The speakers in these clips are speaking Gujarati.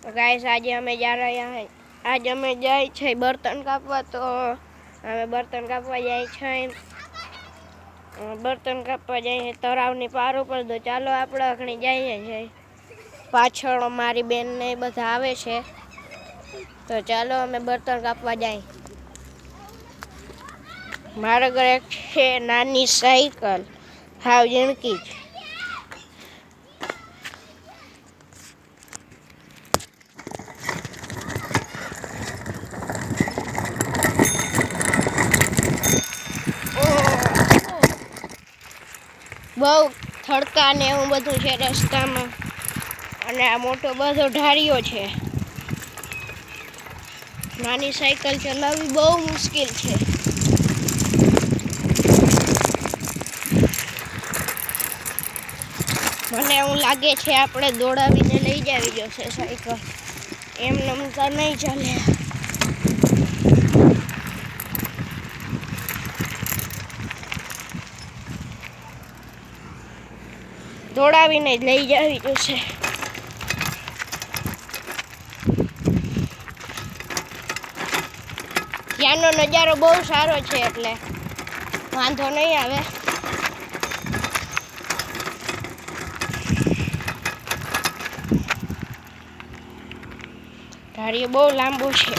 तो गाइस आज हमें जा रहे हैं, आज हमें जाए छे बर्तन कापवा। तो हमें बर्तन कापवा जाए छे, बर्तन कापवा जाए तरावनी पार पर। तो चालो આપણે અખણી જઈએ છે। પાછળ મારી બેન ને બધા આવે છે, તો ચાલો અમે બર્તન કાપવા જાય। મારા ઘરે છે નાની સાયકલ, હાવ ઝીણકી જ। બહુ થડકા ને એવું બધું છે રસ્તામાં, અને આ મોટો બધો ઢાળિયો છે। નાની સાયકલ ચલાવવી બહુ મુશ્કેલ છે। મને એવું લાગે છે આપણે દોડાવીને લઈ જવી જોશે સાયકલ, એમને તો નહીં ચાલે। દોડાવીને જ લઈ જવી જોશે। ત્યાંનો નજારો બહુ સારો છે, એટલે વાંધો નહીં આવે। ઢાળિયો બહુ લાંબો છે।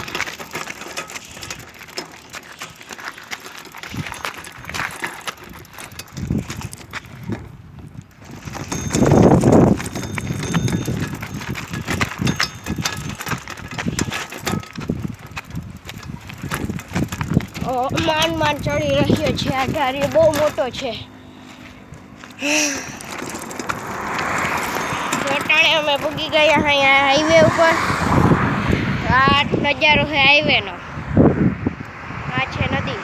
માંડ માંડ ચડી રહ્યો છે, આ ઢાળિયો બહુ મોટો છે। અટાણે અમે પૂગી ગયા અહીંયા હાઈવે ઉપર। આ નજારો છે હાઈવેનો, આ છે નદી।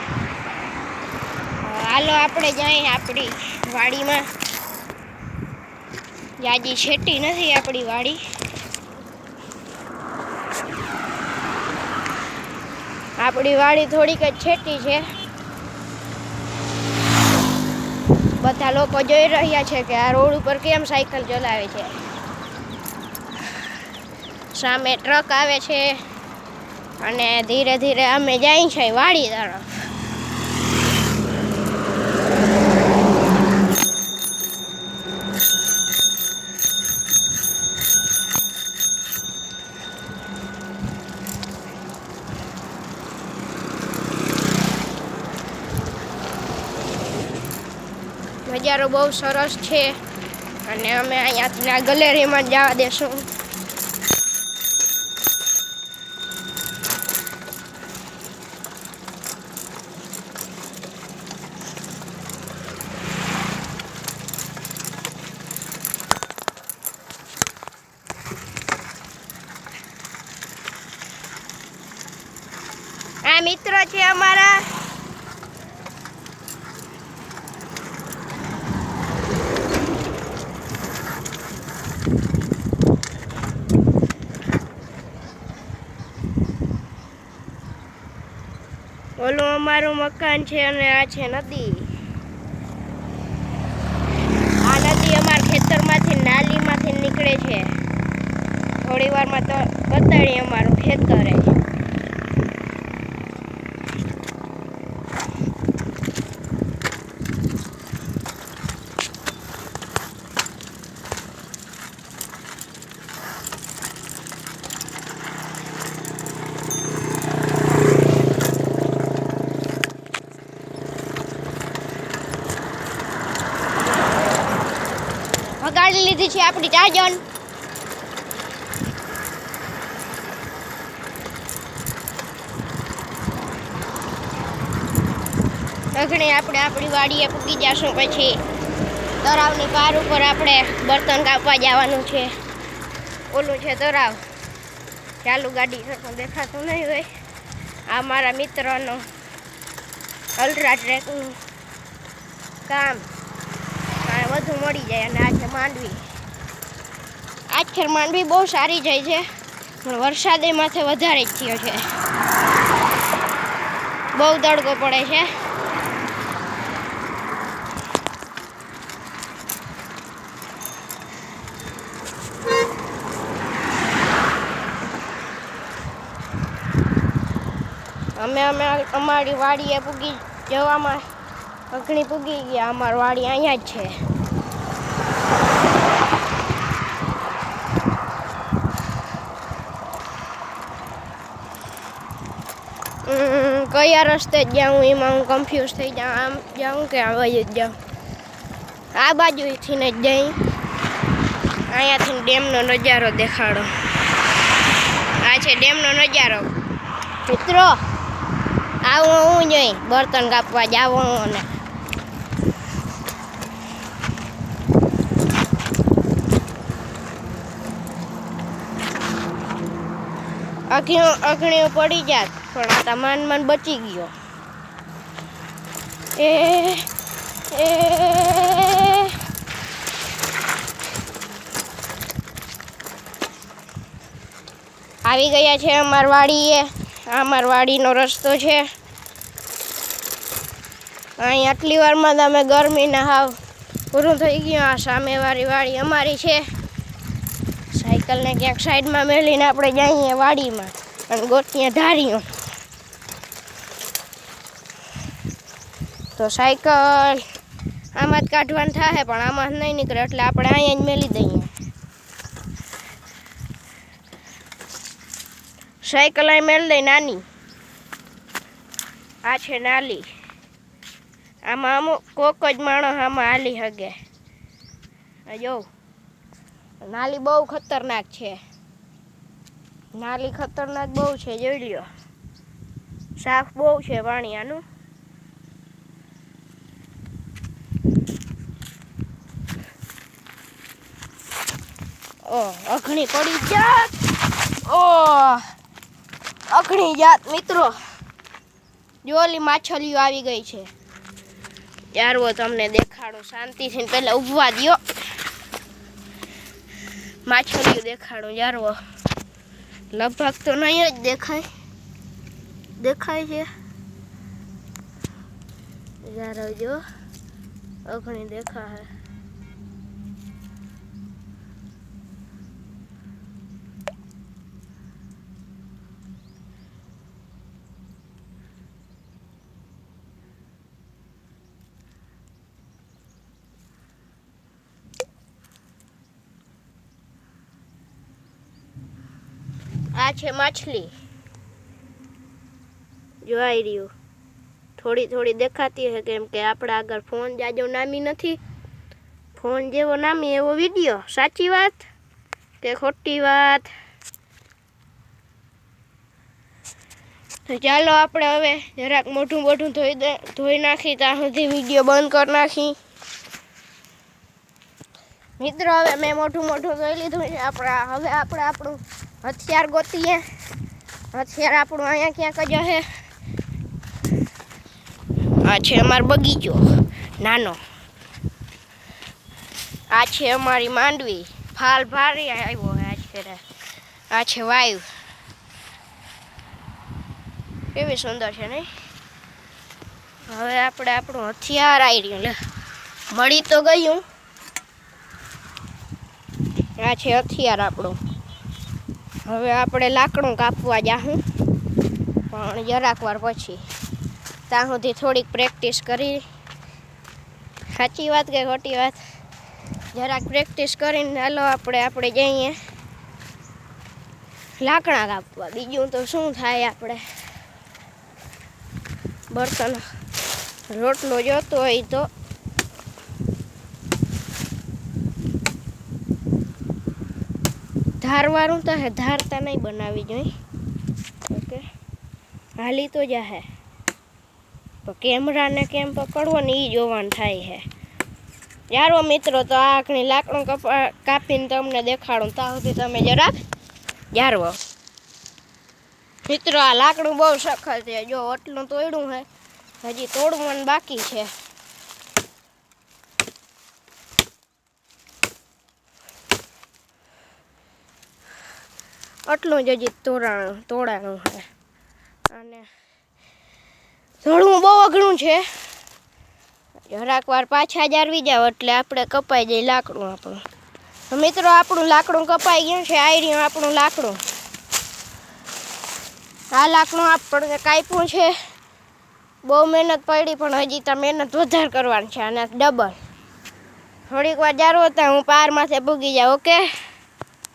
હાલો આપણે જઈએ આપણી વાડીમાં। જાજી છેટી નથી આપણી વાડી, આપણી વાડી થોડીક જ છેટી છે। બધા લોકો જોઈ રહ્યા છે કે આ રોડ ઉપર કેમ સાયકલ ચલાવે છે। સામે ટ્રક આવે છે અને ધીરે ધીરે અમે જાય છે વાડી તરફ। નજારો બહુ સરસ છે, અને અમે અહીંયાથી આ ગેલેરીમાં જવા દેશું। આ મિત્ર છે અમારા, ઓલું અમારું મકાન છે અને આ છે નદી। આ નદી અમારા ખેતરમાંથી નાલીમાંથી નીકળે છે। થોડી વારમાં તો બતાડીએ અમારું ખેતર। વગાડી લીધી છે આપણી ચાજન। અગણે આપણે આપણી વાડીએ પૂગી જશું, પછી તરાવની પાર ઉપર આપણે બર્તન કાપવા જવાનું છે। ઓલું છે તરાવ, ચાલુ ગાડી દેખાતું નહીં હોય। આ મારા મિત્રનો અલ્ટ્રા ટ્રેકનું કામ, બધું મળી જાય। અને આ છે માંડવી, આજખેર માંડવી બહુ સારી જાય છે, પણ વરસાદ એ માથે વધારે જ થયો છે। બહુ તડકો પડે છે। અમે અમારી વાડીએ પૂગી જવામાં અઘણી પૂગી ગયા. અમારી વાડી અહીંયા જ છે. કયા રસ્તે જાઉં એમાં હું કન્ફ્યુઝ થઈ જાઉં. આમ જાઉં કે આ બાજુ જ જાઉં. આ બાજુથી ને જ જઈ. અહીંયાથી ડેમનો નજારો દેખાડો. આ છે ડેમનો નજારો. મિત્રો આવું હું જોઈ બર્તન કાપવા જાવું અને અઘણીઓ પડી જાત પણ આ માન બચી ગયો. આવી ગયા છે અમારી વાડીએ. આ અમારી વાડીનો રસ્તો છે. અહીં આટલી વારમાં તમે ગરમીના હાવ પૂરું થઈ ગયું. આ સામેવાળી વાડી અમારી છે. સાયકલને ક્યાંક સાઈડમાં મેલીને આપણે જઈએ વાડીમાં અને ગોતીએ ધારીઓ. તો સાયકલ આમાં જ કાઢવાનું થાય પણ આમાં જ નહીં નીકળે એટલે આપણે અહીંયા જ મેલી દઈએ. સાયકલ અહીં મેળ દઈ નાની. આ છે નાલી. આમાં અમુક કોક જ માણસ આમાં હાલી શકે. જો નાલી બહુ ખતરનાક છે. નાલી ખતરનાક બહુ છે. જોઈ લ્યો. સાફ બહુ છે પાણી આનું. અઘણી પડી જાત. અઘણી જાત મિત્રો. જો ઓલી માછલીઓ આવી ગઈ છે. યાર તમને દેખાડો શાંતિથી પહેલા ઉભવા દો. માછલીઓ દેખાડો યાર. લગભગ તો નહીં જ દેખાય છે યાર. જો અઘણી દેખાય. આ છે માછલી. જોઈ રહ્યું. થોડી દેખાતી છે કેમ કે આપણે આગળ ફોન જાજો નામી નથી. ફોન જેવો નામી એવો વિડીયો. સાચી વાત કે ખોટી વાત? તો ચાલો આપણે હવે જરાક મોઢું ધોઈ નાખી. ત્યાં સુધી વિડીયો બંધ કરી નાખી. મિત્રો હવે મેં મોઢું ધોઈ લીધું છે. હવે આપણે આપણું હથિયાર ગોતીએ. હથિયાર આપણું અહીંયા ક્યાંક જ હશે. આ છે અમારો બગીચો નાનો. આ છે અમારી માંડવી. ફાલ ભારી આવ્યો છે. આ છે વાયુ. કેવી સુંદર છે નહીં? હવે આપણે આપણું હથિયાર આવી રહ્યું. લે મળી તો ગયું. આ છે હથિયાર આપણું. હવે આપણે લાકડું કાપવા જાઉં પણ જરાક વાર પછી. ત્યાં સુધી થોડીક પ્રેક્ટિસ કરી. સાચી વાત કે ખોટી વાત? જરાક પ્રેક્ટિસ કરીને હાલો આપણે જઈએ લાકડા કાપવા. બીજું તો શું થાય? આપણે બર્તન રોટલો જોતો હોય તો ધારવાળું તો હે. ધારતા નહીં બનાવી જોઈએ. ઓકે હાલી તો જાહે તો કેમેરાને કેમ પકડવો ને એ જોવાનું થાય છે યારો. મિત્રો તો આ આખણી લાકડું કાપીને તમને દેખાડું. ત્યાં સુધી તમે જરાક જારવો. મિત્રો આ લાકડું બહુ સખત છે. જો આટલું તોડ્યું છે. હજી તોડવાનું બાકી છે. આટલું જ હજી તોડાનું છે. અને થોડું બહુ અઘરું છે. જરાક વાર પાછા જારવી જાવ એટલે આપણે કપાઈ જાય લાકડું આપણું. મિત્રો આપણું લાકડું કપાઈ ગયું છે. આવી રહ્યું આપણું લાકડું. આ લાકડું આપણને કાપ્યું છે, બહુ મહેનત પડી, પણ હજી તો મહેનત વધારે કરવાની છે અને ડબલ. થોડીક વાર જારું હતા હું પાર માથે પૂગી જાઉં. ઓકે.